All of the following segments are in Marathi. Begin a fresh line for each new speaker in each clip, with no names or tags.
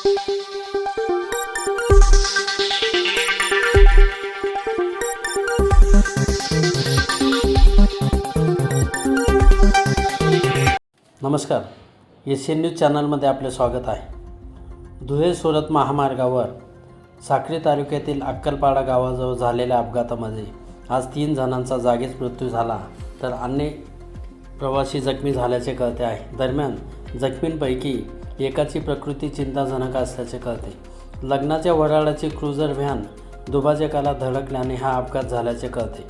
नमस्कार, एशियन न्यूज चॅनलमध्ये आपले स्वागत आहे। धुळे सुरत महामार्गावर साक्री तालुक्यातील अक्कलपाडा गावाजवळ झालेल्या अपघातामध्ये आज 3 जणांचा जागीच मृत्यू झाला, तर अनेक प्रवासी जखमी झाल्याचे कळते आहे। दरम्यान जखमींपैकी एकाची प्रकृती चिंताजनक असल्याचे कळते। लग्नाच्या वऱ्हाडाची क्रुझर व्हॅन दुभाजकाला धडकल्याने हा अपघात झाल्याचे कळते।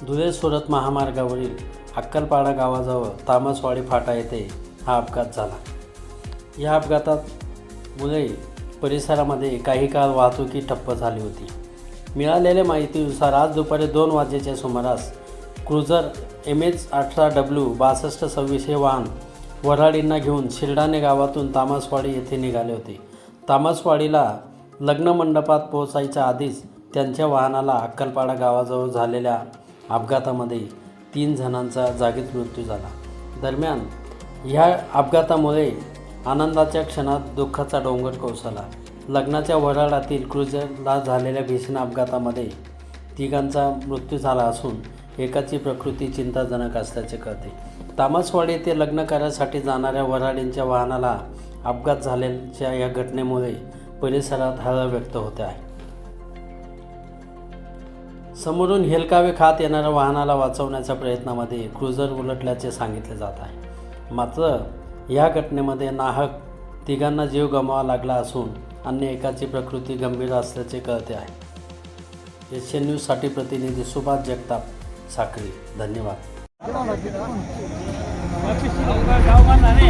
धुळे सुरत महामार्गावरील अक्कलपाडा गावाजवळ तामसवाडी फाटा येथे हा अपघात झाला। या अपघातामुळे परिसरामध्ये काही काळ वाहतुकी ठप्प झाली होती। मिळालेल्या माहितीनुसार आज दुपारी 2 वाजेच्या सुमारास क्रुझर MH18W 6226 हे वाहन वऱ्हाडींना घेऊन शिरडाणे गावातून तामसवाडी येथे निघाले होते। तामसवाडीला लग्न मंडपात पोहोचायच्या आधीच त्यांच्या वाहनाला अक्कलपाडा गावाजवळ झालेल्या अपघातामध्ये 3 जणांचा जागीच मृत्यू झाला। दरम्यान ह्या अपघातामुळे आनंदाच्या क्षणात दुःखाचा डोंगर कोसळला। लग्नाच्या वऱ्हाडातील क्रुझरला झालेल्या भीषण अपघातामध्ये 3घांचा मृत्यू झाला असून एकाची प्रकृती चिंताजनक असल्याचे कळते। तामसवाडी येथे लग्न कार्यासाठी जाणाऱ्या वऱ्हाडींच्या वाहनाला अपघात झाल्याच्या या घटनेमुळे परिसरात हळहळ व्यक्त होते आहे। समोरून हेलकावे खात येणाऱ्या वाहनाला वाचवण्याच्या प्रयत्नामध्ये क्रुझर उलटल्याचे सांगितले जात आहे। मात्र या घटनेमध्ये नाहक 3घांना जीव गमवावा लागला असून अन्य एकाची प्रकृती गंभीर असल्याचे कळते आहे। एशियन न्यूजसाठी प्रतिनिधी सुभाष जगताप, साक्री। धन्यवाद।
गाव बांधला नाही